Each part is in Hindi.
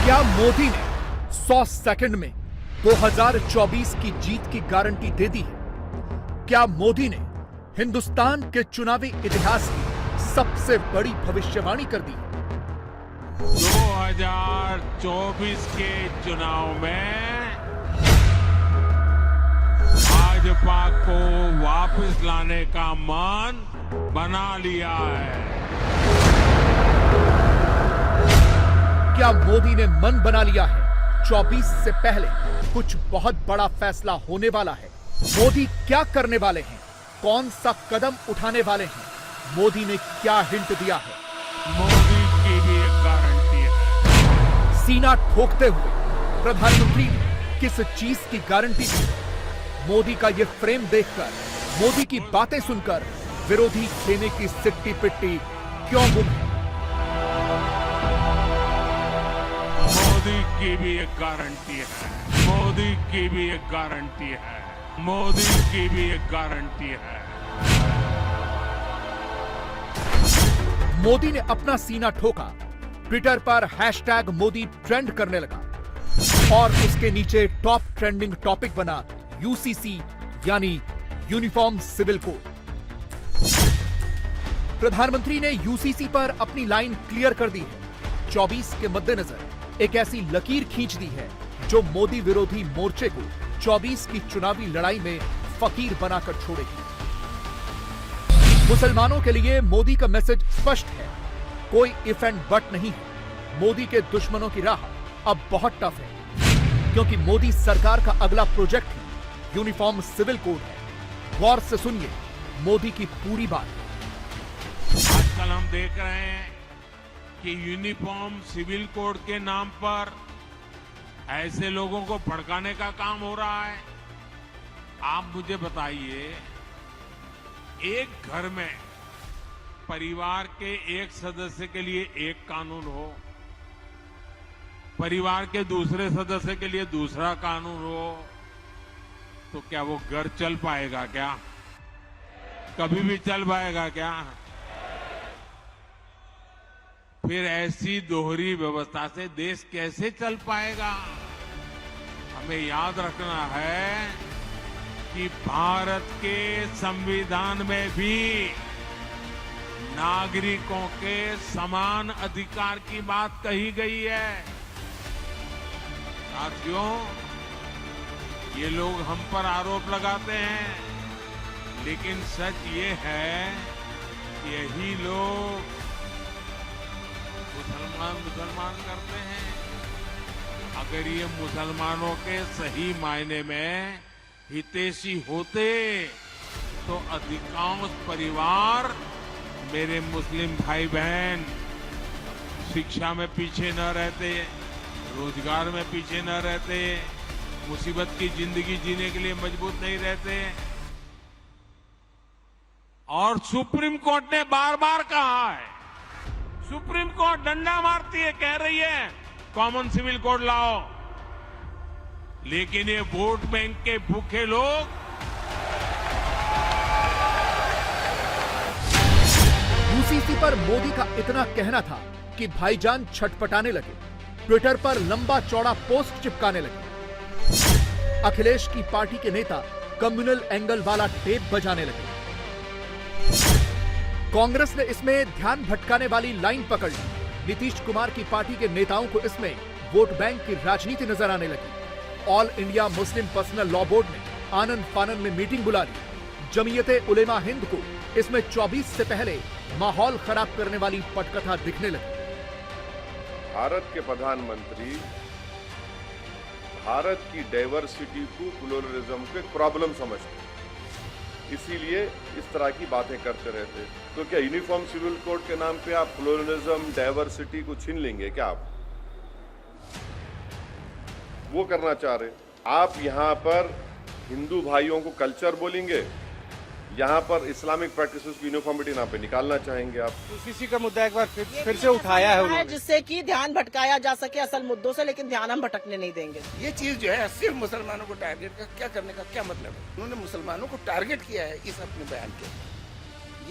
क्या मोदी ने 100 सेकंड में 2024 की जीत की गारंटी दे दी है? क्या मोदी ने हिंदुस्तान के चुनावी इतिहास की सबसे बड़ी भविष्यवाणी कर दी? 2024 के चुनाव में भाजपा को वापस लाने का मन बना लिया है। क्या मोदी ने मन बना लिया है? 24 से पहले कुछ बहुत बड़ा फैसला होने वाला है। मोदी क्या करने वाले हैं? कौन सा कदम उठाने वाले हैं? मोदी ने क्या हिंट दिया है? मोदी की भी एक गारंटी है। सीना ठोकते हुए प्रधानमंत्री ने किस चीज की गारंटी दी? मोदी का यह फ्रेम देखकर, मोदी की बातें सुनकर विरोधी खेने की सिट्टी पिट्टी क्यों गुम है? मोदी की भी एक गारंटी है। मोदी की भी एक गारंटी है। मोदी की भी एक गारंटी है। मोदी ने अपना सीना ठोका। ट्विटर पर हैशटैग मोदी ट्रेंड करने लगा और उसके नीचे टॉप ट्रेंडिंग टॉपिक बना यूसीसी यानी यूनिफॉर्म सिविल कोड। प्रधानमंत्री ने यूसीसी पर अपनी लाइन क्लियर कर दी है। 24 के मद्देनजर एक ऐसी लकीर खींच दी है जो मोदी विरोधी मोर्चे को 24 की चुनावी लड़ाई में फकीर बनाकर छोड़ेगी। मुसलमानों के लिए मोदी का मैसेज स्पष्ट है, कोई इफ एंड बट नहीं है। मोदी के दुश्मनों की राह अब बहुत टफ है, क्योंकि मोदी सरकार का अगला प्रोजेक्ट ही यूनिफॉर्म सिविल कोड है। गौर से सुनिए मोदी की पूरी बात। आजकल हम देख रहे हैं कि यूनिफॉर्म सिविल कोड के नाम पर ऐसे लोगों को भड़काने का काम हो रहा है। आप मुझे बताइए, एक घर में परिवार के एक सदस्य के लिए एक कानून हो, परिवार के दूसरे सदस्य के लिए दूसरा कानून हो, तो क्या वो घर चल पाएगा? क्या कभी भी चल पाएगा क्या? फिर ऐसी दोहरी व्यवस्था से देश कैसे चल पाएगा? हमें याद रखना है कि भारत के संविधान में भी नागरिकों के समान अधिकार की बात कही गई है। साथियों, ये लोग हम पर आरोप लगाते हैं, लेकिन सच ये है कि यही लोग मुसलमान करते हैं। अगर ये मुसलमानों के सही मायने में हितैषी होते तो अधिकांश परिवार, मेरे मुस्लिम भाई बहन, शिक्षा में पीछे न रहते, रोजगार में पीछे न रहते, मुसीबत की जिंदगी जीने के लिए मजबूत नहीं रहते। और सुप्रीम कोर्ट ने बार बार कहा है, सुप्रीम कोर्ट डंडा मारती है, कह रही है कॉमन सिविल कोड लाओ, लेकिन ये वोट बैंक के भूखे लोग यूसीसी पर मोदी का इतना कहना था कि भाईजान छटपटाने लगे। ट्विटर पर लंबा चौड़ा पोस्ट चिपकाने लगे। अखिलेश की पार्टी के नेता कम्युनल एंगल वाला टेप बजाने लगे। कांग्रेस ने इसमें ध्यान भटकाने वाली लाइन पकड़ ली। नीतीश कुमार की पार्टी के नेताओं को इसमें वोट बैंक की राजनीति नजर आने लगी। All India Muslim personal law board ने आनंद फानन में मीटिंग बुला ली। जमीयते उलेमा हिंद को इसमें 24 से पहले माहौल खराब करने वाली पटकथा दिखने लगी। भारत के प्रधानमंत्री भारत की डाइवर्सिटी को, प्लुरलिज्म को एक प्रॉब्लम समझते, इसीलिए इस तरह की बातें करते रहते। तो क्या यूनिफॉर्म सिविल कोड के नाम पे आप प्लुरलिज्म, डाइवर्सिटी को छीन लेंगे क्या? आप वो करना चाह रहे? आप यहां पर हिंदू भाइयों को कल्चर बोलेंगे, यहां पर इस्लामिक प्रैक्टिसेस की यूनिफॉर्मिटी नाम पे निकालना चाहेंगे आप। यूसीसी का मुद्दा एक बार फिर से उठाया है उन्होंने, जिससे कि ध्यान भटकाया जा सके असल मुद्दों से, लेकिन ध्यान हम भटकने नहीं देंगे। ये चीज जो है सिर्फ मुसलमानों को टारगेट क्या करने का क्या मतलब है? उन्होंने मुसलमानों को टारगेट किया है इस अपने बयान के।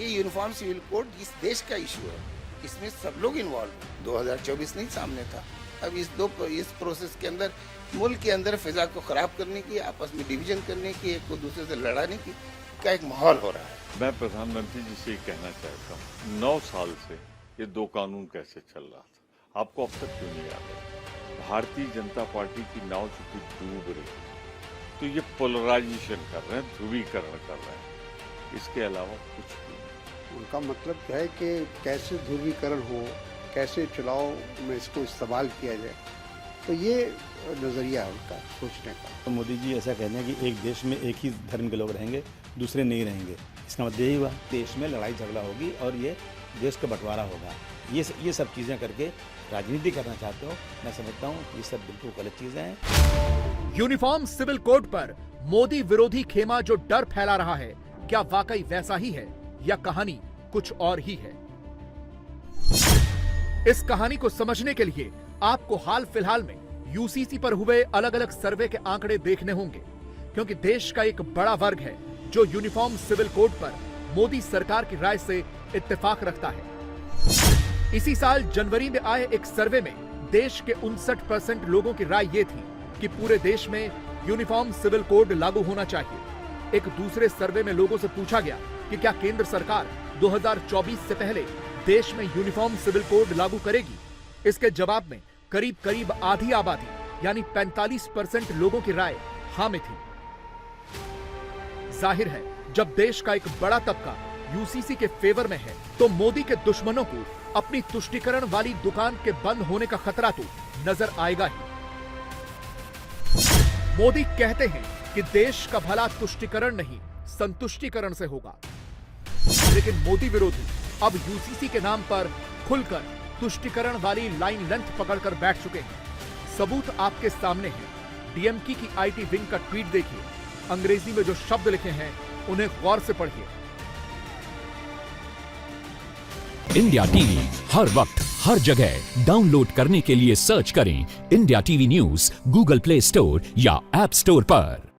ये यूनिफॉर्म सिविल कोड इस देश का इशू है, इसमें सब लोग इन्वॉल्व। 2024 नहीं सामने था, अब इस प्रोसेस के अंदर मुल्क के अंदर फिजा को खराब करने की, आपस में डिवीजन करने की, एक को दूसरे से लड़ाने की का एक माहौल हो रहा है। मैं प्रधानमंत्री जी से कहना चाहता हूँ, 9 साल से ये 2 कानून कैसे चल रहा था, आपको अब तक क्यों नहीं याद है? भारतीय जनता पार्टी की नाव चूंकि डूब रही है, तो ये पोलराइजेशन कर रहे हैं, ध्रुवीकरण कर रहे हैं, इसके अलावा कुछ भी नहीं। उनका मतलब है कि कैसे ध्रुवीकरण हो, कैसे चुनाव में इसको इस्तेमाल किया जाए, तो ये नजरिया है उनका सोचने का। तो मोदी जी ऐसा कहते हैं कि एक देश में एक ही धर्म के लोग रहेंगे, दूसरे नहीं रहेंगे, इसका मतलब यही हुआ देश में लड़ाई झगड़ा होगी और ये देश का बंटवारा होगा। ये सब चीज़ें करके राजनीति करना चाहते हो, मैं समझता हूँ ये सब बिल्कुल गलत चीज़ें हैं। यूनिफॉर्म सिविल कोड पर मोदी विरोधी खेमा जो डर फैला रहा है, क्या वाकई वैसा ही है या कहानी कुछ और ही है? इस कहानी को समझने के लिए आपको हाल फिलहाल में यूसीसी पर हुए अलग अलग सर्वे के आंकड़े देखने होंगे, क्योंकि देश का एक बड़ा वर्ग है जो यूनिफॉर्म सिविल कोड पर मोदी सरकार की राय से इत्तेफाक रखता है। इसी साल जनवरी में आए एक सर्वे में देश के 59% लोगों की राय ये थी कि पूरे देश में यूनिफॉर्म सिविल कोड लागू होना चाहिए। एक दूसरे सर्वे में लोगों से पूछा गया कि क्या केंद्र सरकार 2024 से पहले देश में यूनिफॉर्म सिविल कोड लागू करेगी। इसके जवाब में करीब आधी आबादी यानी 45% लोगों की राय हाँ में थी। जाहिर है, जब देश का एक बड़ा तबका यूसीसी के फेवर में है, तो मोदी के दुश्मनों को अपनी तुष्टीकरण वाली दुकान के बंद होने का खतरा तो नजर आएगा ही। मोदी कहते हैं कि देश का भला तुष्टीकरण नहीं, संतुष्टीकरण से होगा, लेकिन मोदी विरोधी अब यूसीसी के नाम पर खुलकर तुष्टीकरण वाली लाइन लेंथ पकड़कर बैठ चुके हैं। सबूत आपके सामने है। डीएमके की आईटी विंग का ट्वीट देखिए, अंग्रेजी में जो शब्द लिखे हैं उन्हें गौर से पढ़िए। इंडिया टीवी हर वक्त हर जगह डाउनलोड करने के लिए सर्च करें India TV news Google play store या ऐप स्टोर पर।